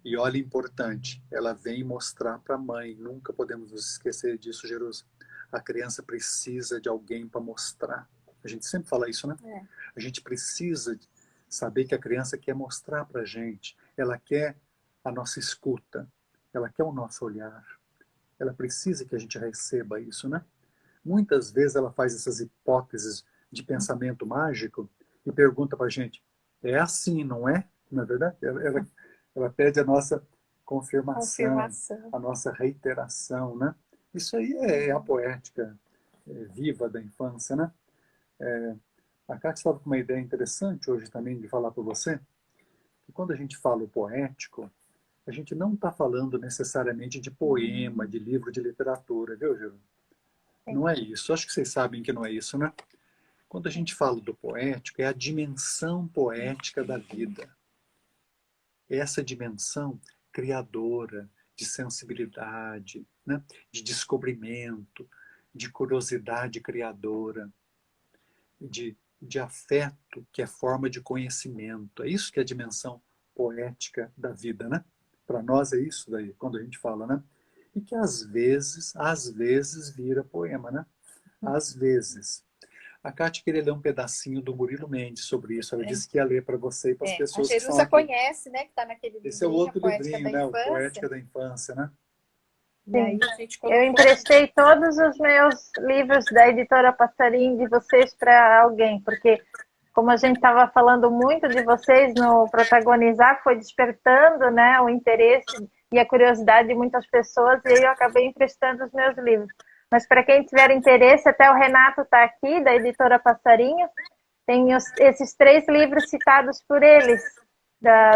E olha, importante, ela vem mostrar para a mãe. Nunca podemos nos esquecer disso, Jerusa. A criança precisa de alguém para mostrar. A gente sempre fala isso, né? É. A gente precisa saber que a criança quer mostrar para a gente. Ela quer a nossa escuta. Ela quer o nosso olhar. Ela precisa que a gente receba isso, né? Muitas vezes ela faz essas hipóteses de pensamento mágico e pergunta para a gente, é assim, não é? Não é verdade? Ela pede a nossa confirmação, a nossa reiteração, né? Isso aí é a poética viva da infância, né? A Kátia estava com uma ideia interessante hoje também de falar para você, que quando a gente fala o poético, a gente não está falando necessariamente de poema, de livro de literatura, viu, Gil? Não é isso. Acho que vocês sabem que não é isso, né? Quando a gente fala do poético, é a dimensão poética da vida. É essa dimensão criadora, de sensibilidade, né? De descobrimento, de curiosidade criadora, de afeto, que é forma de conhecimento. É isso que é a dimensão poética da vida, né? Para nós é isso daí, quando a gente fala, né? E que às vezes vira poema, né? Às vezes. A Kátia queria ler um pedacinho do Murilo Mendes sobre isso. Ela disse que ia ler para você e para as pessoas que estão A Jerusa aqui. conhece, né? Que está naquele livrinho. Esse é o outro livrinho, né? O Poética da Infância, né? E aí a gente Eu emprestei todos os meus livros da editora Passarinho de vocês para alguém, porque como a gente estava falando muito de vocês no Protagonizar, foi despertando, né, o interesse e a curiosidade de muitas pessoas, e aí eu acabei emprestando os meus livros. Mas para quem tiver interesse, até o Renato está aqui, da editora Passarinho, tem esses 3 livros citados por eles,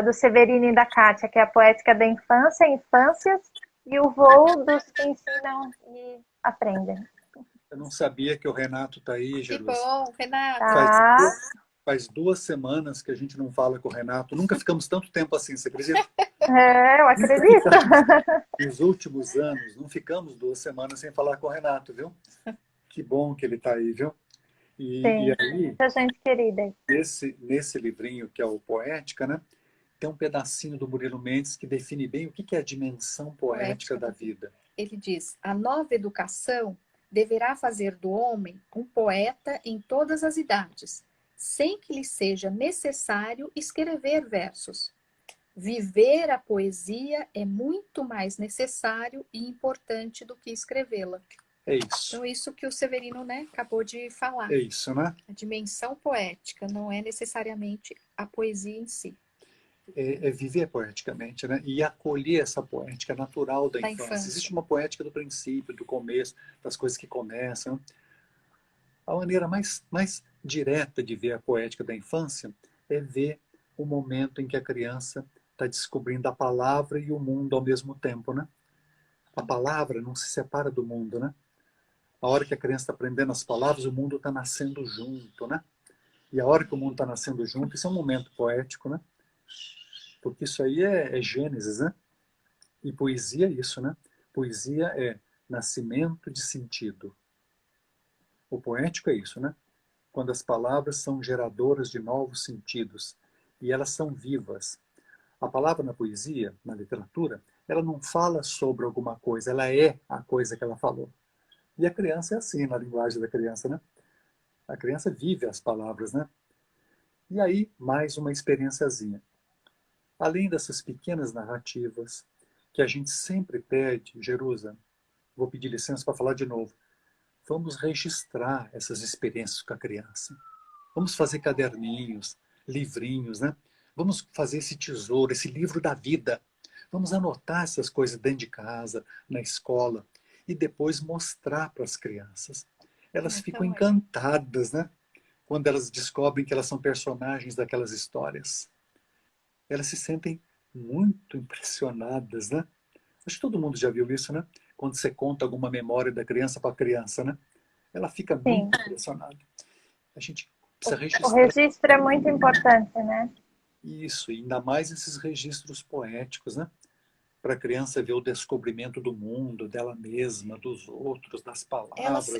do Severino e da Kátia, que é a Poética da Infância, Infâncias, e o Voo dos que Ensinam e Aprendem. Eu não sabia que o Renato está aí, Que Jerusa. bom, Renato. Faz 2 semanas que a gente não fala com o Renato. Nunca ficamos tanto tempo assim, você acredita? Eu acredito. Nos últimos anos, não ficamos 2 semanas sem falar com o Renato, viu? Que bom que ele está aí, viu? Sim, e aí, muita gente querida. Nesse livrinho, que é o Poética, né? Tem um pedacinho do Murilo Mendes que define bem o que é a dimensão poética da vida. Ele diz, a nova educação deverá fazer do homem um poeta em todas as idades, sem que lhe seja necessário escrever versos. Viver a poesia é muito mais necessário e importante do que escrevê-la. É isso. Então, isso que o Severino, né, acabou de falar. É isso, né? A dimensão poética não é necessariamente a poesia em si. É viver poeticamente, né? E acolher essa poética natural da infância. Existe uma poética do princípio, do começo, das coisas que começam. A maneira mais direta de ver a poética da infância é ver o momento em que a criança está descobrindo a palavra e o mundo ao mesmo tempo, né? A palavra não se separa do mundo, né? A hora que a criança está aprendendo as palavras, o mundo está nascendo junto, né? E a hora que o mundo está nascendo junto, isso é um momento poético, né? Porque isso aí é Gênesis, né? E poesia é isso, né? Poesia é nascimento de sentido. O poético é isso, né? Quando as palavras são geradoras de novos sentidos e elas são vivas. A palavra na poesia, na literatura, ela não fala sobre alguma coisa, ela é a coisa que ela falou. E a criança é assim, na linguagem da criança, né? A criança vive as palavras, né? E aí, mais uma experiênciazinha. Além dessas pequenas narrativas, que a gente sempre pede, Jerusa, vou pedir licença para falar de novo, vamos registrar essas experiências com a criança. Vamos fazer caderninhos, livrinhos, né? Vamos fazer esse tesouro, esse livro da vida. Vamos anotar essas coisas dentro de casa, na escola, e depois mostrar para as crianças. Elas ficam encantadas, né? Quando elas descobrem que elas são personagens daquelas histórias. Elas se sentem muito impressionadas, né? Acho que todo mundo já viu isso, né? Quando você conta alguma memória da criança para a criança, né? Ela fica muito impressionada. A gente precisa registrar. O registro é muito importante, né? Isso, e ainda mais esses registros poéticos, né? Para a criança ver o descobrimento do mundo, dela mesma, dos outros, das palavras, né?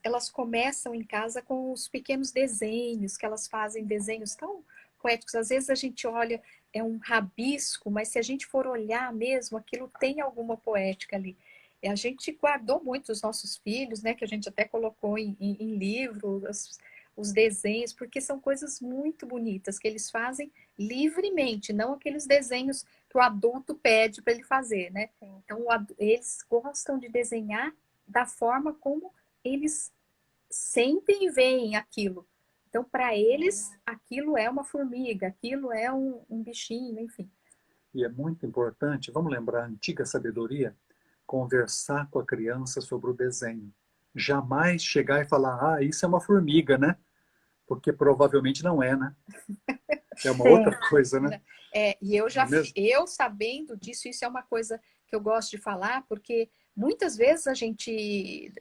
Elas começam em casa com os pequenos desenhos, que elas fazem desenhos tão poéticos. Às vezes a gente olha, é um rabisco, mas se a gente for olhar mesmo, aquilo tem alguma poética ali. E a gente guardou muito os nossos filhos, né? Que a gente até colocou em livro, os desenhos, porque são coisas muito bonitas que eles fazem livremente, não aqueles desenhos que o adulto pede para ele fazer, né? Então, eles gostam de desenhar da forma como eles sentem e veem aquilo. Então, para eles, aquilo é uma formiga, aquilo é um bichinho, enfim. E é muito importante, vamos lembrar a antiga sabedoria, conversar com a criança sobre o desenho. Jamais chegar e falar, ah, isso é uma formiga, né? Porque provavelmente não é, né? É uma outra coisa, né? E eu sabendo disso, isso é uma coisa que eu gosto de falar, porque muitas vezes a gente,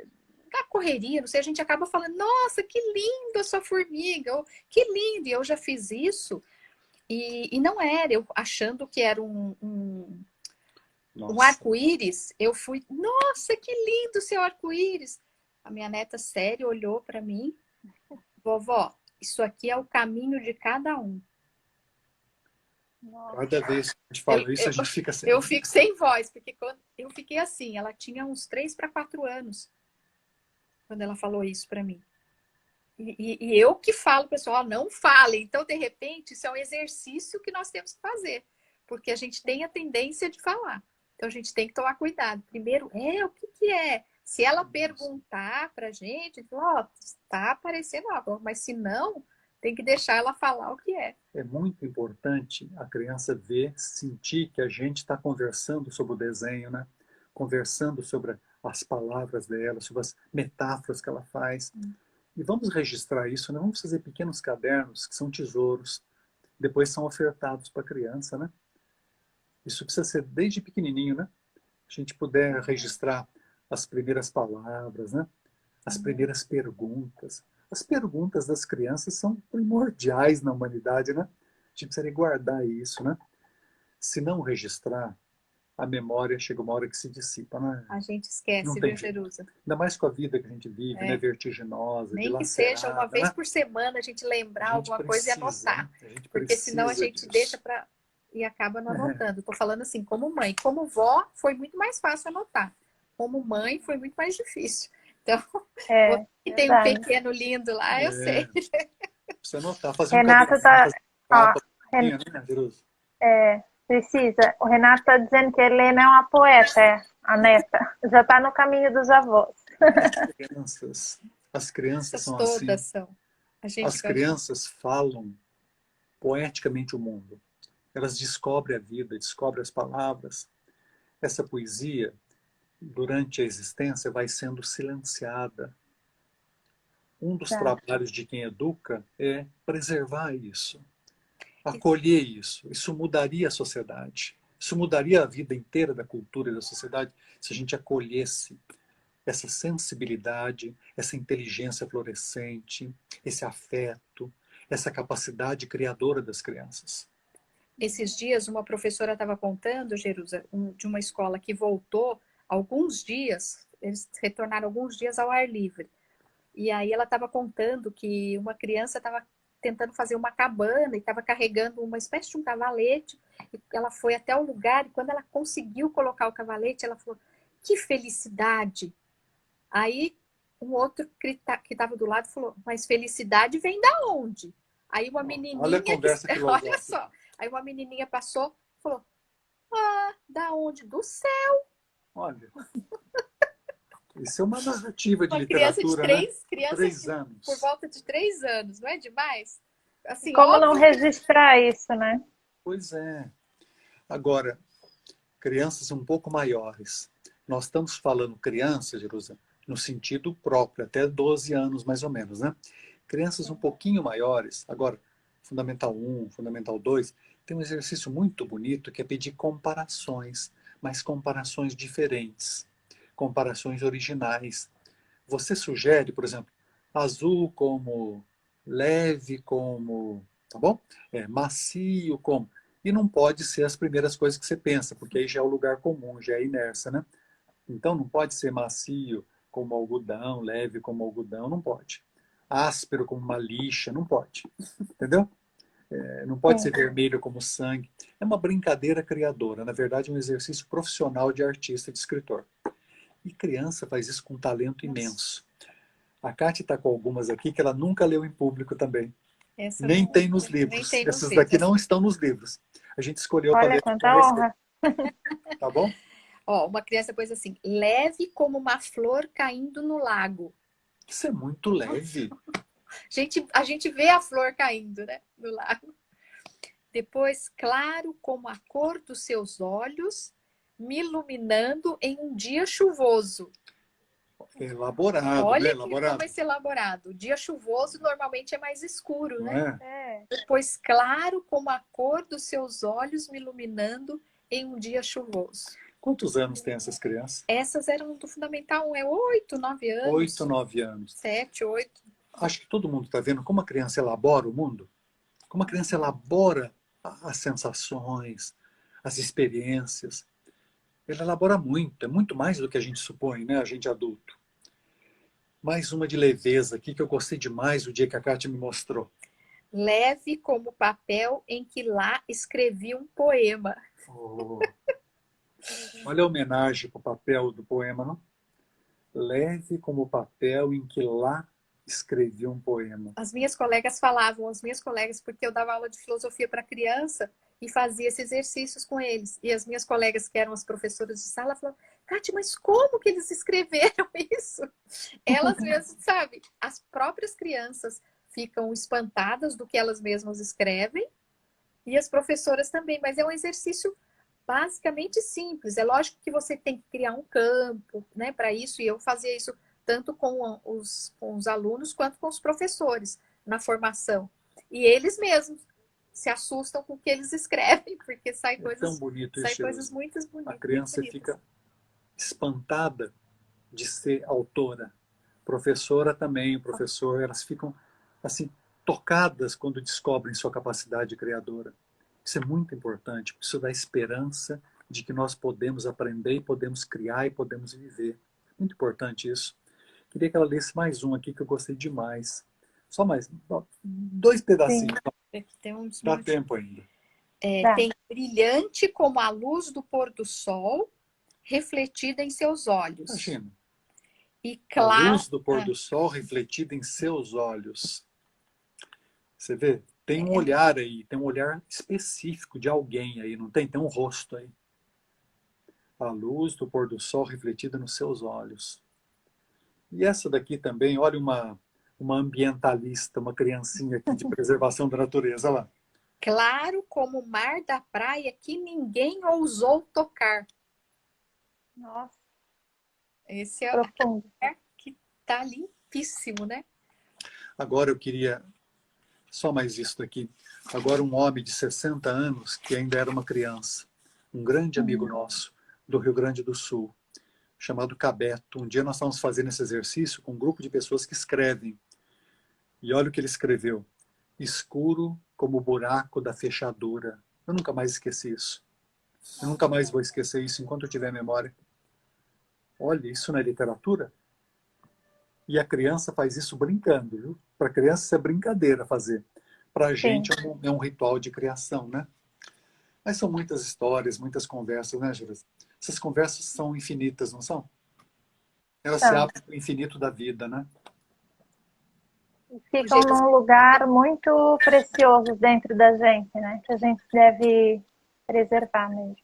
na correria, não sei, a gente acaba falando, nossa, que lindo a sua formiga, ou que lindo, e eu já fiz isso, e não era, eu achando que era um arco-íris, eu fui, nossa, que lindo o seu arco-íris. A minha neta séria olhou para mim, vovó, isso aqui é o caminho de cada um. Cada vez que a gente fala isso, a gente fica sem... Eu fico sem voz, porque quando eu fiquei assim, ela tinha uns 3 para 4 anos, quando ela falou isso para mim. E eu que falo, pessoal, não fale. Então, de repente, isso é um exercício que nós temos que fazer, porque a gente tem a tendência de falar. Então, a gente tem que tomar cuidado. Primeiro, o que é? Se ela perguntar pra gente, ó, tá aparecendo algo, mas se não, tem que deixar ela falar o que é. É muito importante a criança ver, sentir que a gente está conversando sobre o desenho, né? Conversando sobre as palavras dela, sobre as metáforas que ela faz. E vamos registrar isso, né? Vamos fazer pequenos cadernos que são tesouros, depois são ofertados para a criança, né? Isso precisa ser desde pequenininho, né? A gente puder registrar as primeiras palavras, né? As primeiras perguntas. As perguntas das crianças são primordiais na humanidade, né? A gente precisa guardar isso, né? Se não registrar, a memória chega uma hora que se dissipa, né? A gente esquece, viu, Jerusa? Ainda mais com a vida que a gente vive, né? Vertiginosa, nem que seja uma vez por semana a gente lembrar alguma coisa e anotar. Porque senão a gente deixa para... e acaba não anotando. Estou falando assim, como mãe. Como vó, foi muito mais fácil anotar. Como mãe, foi muito mais difícil. Então, que tem um pequeno lindo lá, eu sei. Precisa anotar, fazer Renato precisa. O Renato está dizendo que a Helena é uma poeta, a neta. Já está no caminho dos avós. As crianças são todas assim. São. As crianças falam poeticamente o mundo. Elas descobrem a vida, descobrem as palavras. Essa poesia, durante a existência, vai sendo silenciada. Um dos trabalhos de quem educa é preservar isso, acolher isso. Isso mudaria a sociedade. Isso mudaria a vida inteira da cultura e da sociedade se a gente acolhesse essa sensibilidade, essa inteligência florescente, esse afeto, essa capacidade criadora das crianças. Esses dias, uma professora estava contando, Jerusa, de uma escola que voltou alguns dias, eles retornaram alguns dias ao ar livre. E aí ela estava contando que uma criança estava tentando fazer uma cabana e estava carregando uma espécie de um cavalete. E ela foi até o lugar e quando ela conseguiu colocar o cavalete, ela falou, que felicidade! Aí um outro que estava do lado falou, mas felicidade vem da onde? Aí uma menininha... Olha a conversa olha só. Aí uma menininha passou e falou, Ah, da onde? Do céu. Olha, isso é uma narrativa de Uma criança de literatura, né? crianças 3 anos. por volta de 3 anos, não é demais? Assim, Como não óbvio. registrar isso, né? Pois é. Agora, crianças um pouco maiores. Nós estamos falando crianças, Jerusalém, no sentido próprio, até 12 anos mais ou menos, né? Crianças um pouquinho maiores, agora, Fundamental 1, Fundamental 2, tem um exercício muito bonito que é pedir comparações, mas comparações diferentes, comparações originais. Você sugere, por exemplo, azul como leve como, tá bom? Macio como. E não pode ser as primeiras coisas que você pensa, porque aí já é o lugar comum, já é a inércia, né? Então não pode ser macio como algodão, leve como algodão, não pode. Áspero como uma lixa, não pode. Entendeu? Não pode ser Sim. vermelho como sangue. É uma brincadeira criadora, na verdade, um exercício profissional de artista, de escritor. E criança faz isso com um talento imenso. A Kate está com algumas aqui que ela nunca leu em público também. Essa Nem não, tem nos nem livros. tem nos Essas daqui livros. não estão nos livros. A gente escolheu para Olha ler com quanta você, honra. tá bom? Ó, uma criança pôs assim, leve como uma flor caindo no lago. Isso é muito leve. A gente vê a flor caindo, né, no lago. Depois, claro como a cor dos seus olhos, me iluminando em um dia chuvoso. Elaborado, né? Olha como Elaborado. esse elaborado. O dia chuvoso normalmente é mais escuro, Não né? é? É. Depois, claro como a cor dos seus olhos me iluminando em um dia chuvoso. Quantos anos tem essas crianças? Essas eram do Fundamental 1, é 8, 9 anos. 8, 9 anos. 7, 8. Acho que todo mundo está vendo como a criança elabora o mundo. Como a criança elabora as sensações, as experiências. Ela elabora muito, é muito mais do que a gente supõe, né? A gente adulto. Mais uma de leveza aqui que eu gostei demais o dia que a Kátia me mostrou. Leve como o papel em que lá escrevi um poema. Oh, olha a homenagem para o papel do poema, não? Leve como o papel em que lá escrevi um poema. As minhas colegas falavam, as minhas colegas, porque eu dava aula de filosofia para criança e fazia esses exercícios com eles. E as minhas colegas, que eram as professoras de sala, falavam, Kátia, mas como que eles escreveram isso? Elas mesmas, sabe? As próprias crianças ficam espantadas do que elas mesmas escrevem e as professoras também, mas é um exercício basicamente simples. É lógico que você tem que criar um campo, né, para isso, e eu fazia isso tanto com os alunos quanto com os professores na formação. E eles mesmos se assustam com o que eles escrevem, porque sai tão bonito sai isso, coisas muito bonitas. a criança fica espantada de ser autora. Professora também, o professor, elas ficam assim tocadas quando descobrem sua capacidade criadora. Isso é muito importante, porque isso dá esperança de que nós podemos aprender e podemos criar e podemos viver. Muito importante isso. Queria que ela lesse mais um aqui que eu gostei demais. Só mais 2 pedacinhos. Tem uns Dá monte. tempo ainda. Tem brilhante como a luz do pôr do sol, refletida em seus olhos. Imagina. E A claro, luz do pôr do sol refletida em seus olhos. Você vê? Tem um olhar aí, tem um olhar específico de alguém aí, não tem? Tem um rosto aí. A luz do pôr do sol refletida nos seus olhos. E essa daqui também, olha uma ambientalista, uma criancinha aqui de preservação da natureza, olha lá. claro como o mar da praia que ninguém ousou tocar. Nossa, Esse é profundo. o mar que tá limpíssimo, né? Agora eu queria só mais isso daqui. Agora um homem de 60 anos que ainda era uma criança, um grande amigo nosso do Rio Grande do Sul, chamado Cabeto. Um dia nós estávamos fazendo esse exercício com um grupo de pessoas que escrevem. E olha o que ele escreveu. Escuro como o buraco da fechadura. Eu nunca mais esqueci isso. Eu nunca mais vou esquecer isso enquanto eu tiver memória. Olha, isso não é literatura? E a criança faz isso brincando, viu? Para a criança isso é brincadeira fazer. Para a gente é um ritual de criação, né? Mas são muitas histórias, muitas conversas, né, Júlia? Essas conversas são infinitas, não são? Elas se abrem para o infinito da vida, né? Ficam num lugar muito precioso dentro da gente, né? Que a gente deve preservar mesmo.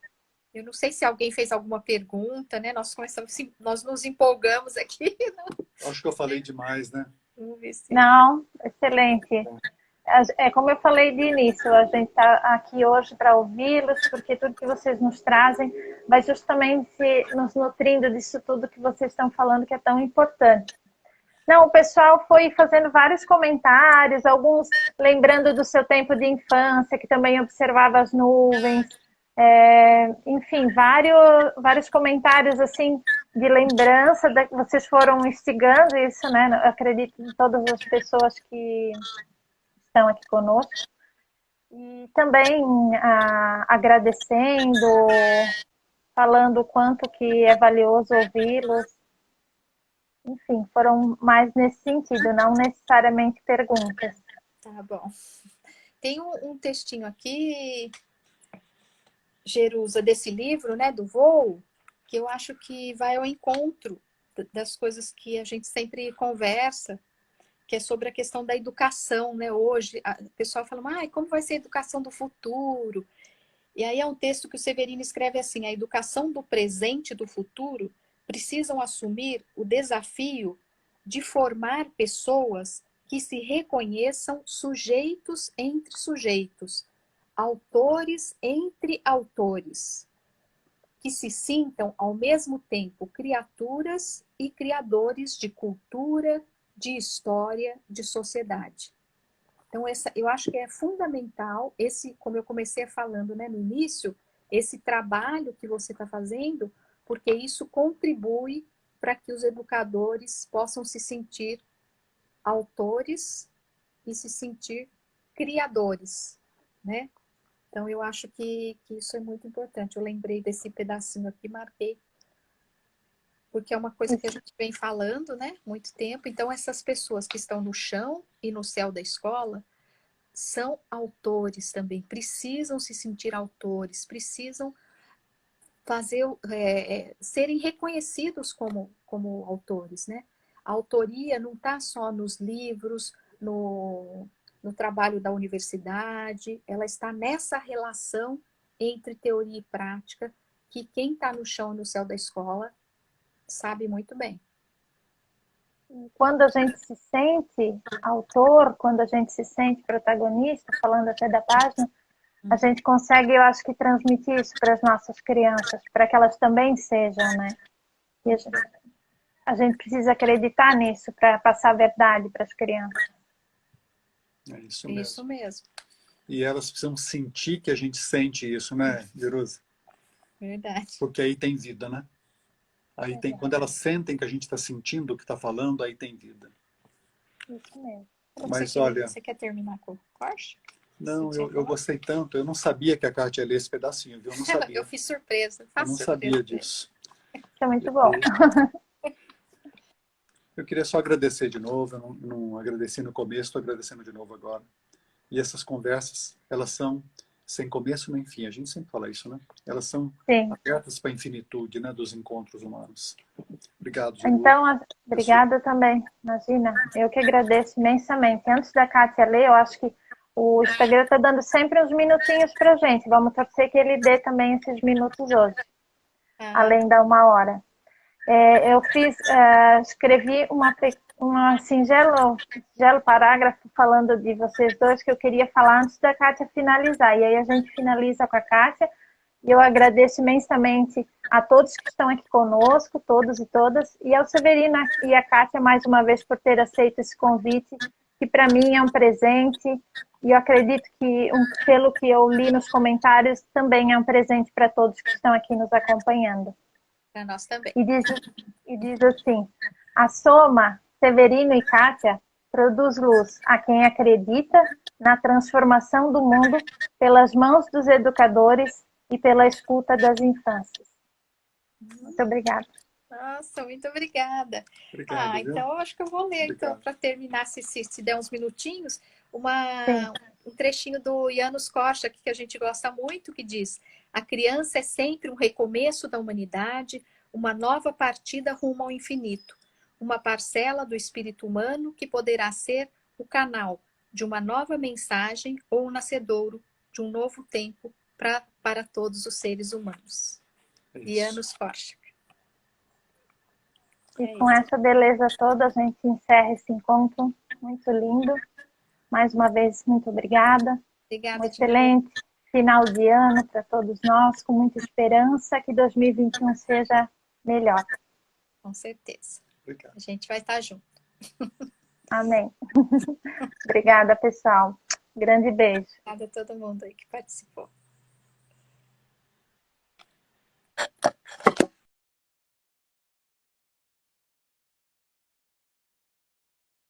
Eu não sei se alguém fez alguma pergunta, né? Nós nos empolgamos aqui. Acho que eu falei demais, né? Vamos ver se... Não, excelente. É como eu falei de início, a gente está aqui hoje para ouvi-los, porque tudo que vocês nos trazem vai justamente nos nutrindo disso tudo que vocês estão falando, que é tão importante. Não, o pessoal foi fazendo vários comentários, alguns lembrando do seu tempo de infância, que também observava as nuvens. Enfim, vários comentários assim de lembrança, vocês foram instigando isso, né? Eu acredito em todas as pessoas que estão aqui conosco. E também agradecendo, falando o quanto que é valioso ouvi-los. Enfim, foram mais nesse sentido, não necessariamente perguntas. Tá bom. Tem um textinho aqui, Jerusa, desse livro, né, do voo, que eu acho que vai ao encontro das coisas que a gente sempre conversa, que é sobre a questão da educação, né? Hoje, o pessoal fala, como vai ser a educação do futuro? E aí é um texto que o Severino escreve assim, a educação do presente e do futuro precisam assumir o desafio de formar pessoas que se reconheçam sujeitos entre sujeitos, autores entre autores, que se sintam ao mesmo tempo criaturas e criadores de cultura, de história, de sociedade. Então, eu acho que é fundamental, como eu comecei falando, né, no início, esse trabalho que você está fazendo, porque isso contribui para que os educadores possam se sentir autores e se sentir criadores, né? Então, eu acho que isso é muito importante. Eu lembrei desse pedacinho aqui, marquei, porque é uma coisa que a gente vem falando, né? Muito tempo. Então, essas pessoas que estão no chão e no céu da escola são autores também, precisam se sentir autores, precisam serem reconhecidos como autores, né? A autoria não está só nos livros, no trabalho da universidade, ela está nessa relação entre teoria e prática, que quem está no chão e no céu da escola sabe muito bem. Quando a gente se sente autor, quando a gente se sente protagonista, falando até da página, a gente consegue, eu acho que, transmitir isso para as nossas crianças, para que elas também sejam, né? E a gente precisa acreditar nisso para passar a verdade para as crianças. É isso mesmo. Isso mesmo. E elas precisam sentir que a gente sente isso, né, Jerusa? Verdade. Porque aí tem vida, né? Aí tem, quando elas sentem que a gente está sentindo o que está falando, aí tem vida. Isso mesmo. Mas olha... Você quer terminar com o corte? Não, eu gostei tanto. Eu não sabia que a Kátia ia ler esse pedacinho, viu? Eu não sabia. Eu fiz surpresa. Eu não sabia disso. Isso é muito bom. Eu queria só agradecer de novo. Eu não agradeci no começo, estou agradecendo de novo agora. E essas conversas, elas são sem começo nem fim. A gente sempre fala isso, né? Elas são abertas para a infinitude, né, dos encontros humanos. Obrigado, Jerusa. Então, obrigada também. Imagina, eu que agradeço imensamente. Antes da Kátia ler, eu acho que o Instagram está dando sempre uns minutinhos para a gente. Vamos torcer que ele dê também esses minutos hoje, além da 1 hora. Eu escrevi um singelo parágrafo falando de vocês dois que eu queria falar antes da Kátia finalizar. E aí a gente finaliza com a Kátia. E eu agradeço imensamente a todos que estão aqui conosco, todos e todas, e ao Severino e a Kátia mais uma vez por ter aceito esse convite, que para mim é um presente, e eu acredito que, pelo que eu li nos comentários, também é um presente para todos que estão aqui nos acompanhando. Para nós também. E diz assim, a soma Severino e Kátia produz luz a quem acredita na transformação do mundo pelas mãos dos educadores e pela escuta das infâncias. Muito obrigada. Nossa, muito obrigada. Obrigado, então eu acho que eu vou ler, então, para terminar, se der uns minutinhos, um trechinho do Janusz Korczak, que a gente gosta muito, que diz: a criança é sempre um recomeço da humanidade, uma nova partida rumo ao infinito, uma parcela do espírito humano que poderá ser o canal de uma nova mensagem ou o nascedouro de um novo tempo para todos os seres humanos. E anos forte. E com essa beleza toda, a gente encerra esse encontro muito lindo. Mais uma vez, muito obrigada. Obrigada. Um excelente final de ano para todos nós, com muita esperança que 2021 seja melhor. Com certeza. Obrigado. A gente vai estar junto. Amém. Obrigada, pessoal. Grande beijo. Obrigada a todo mundo aí que participou.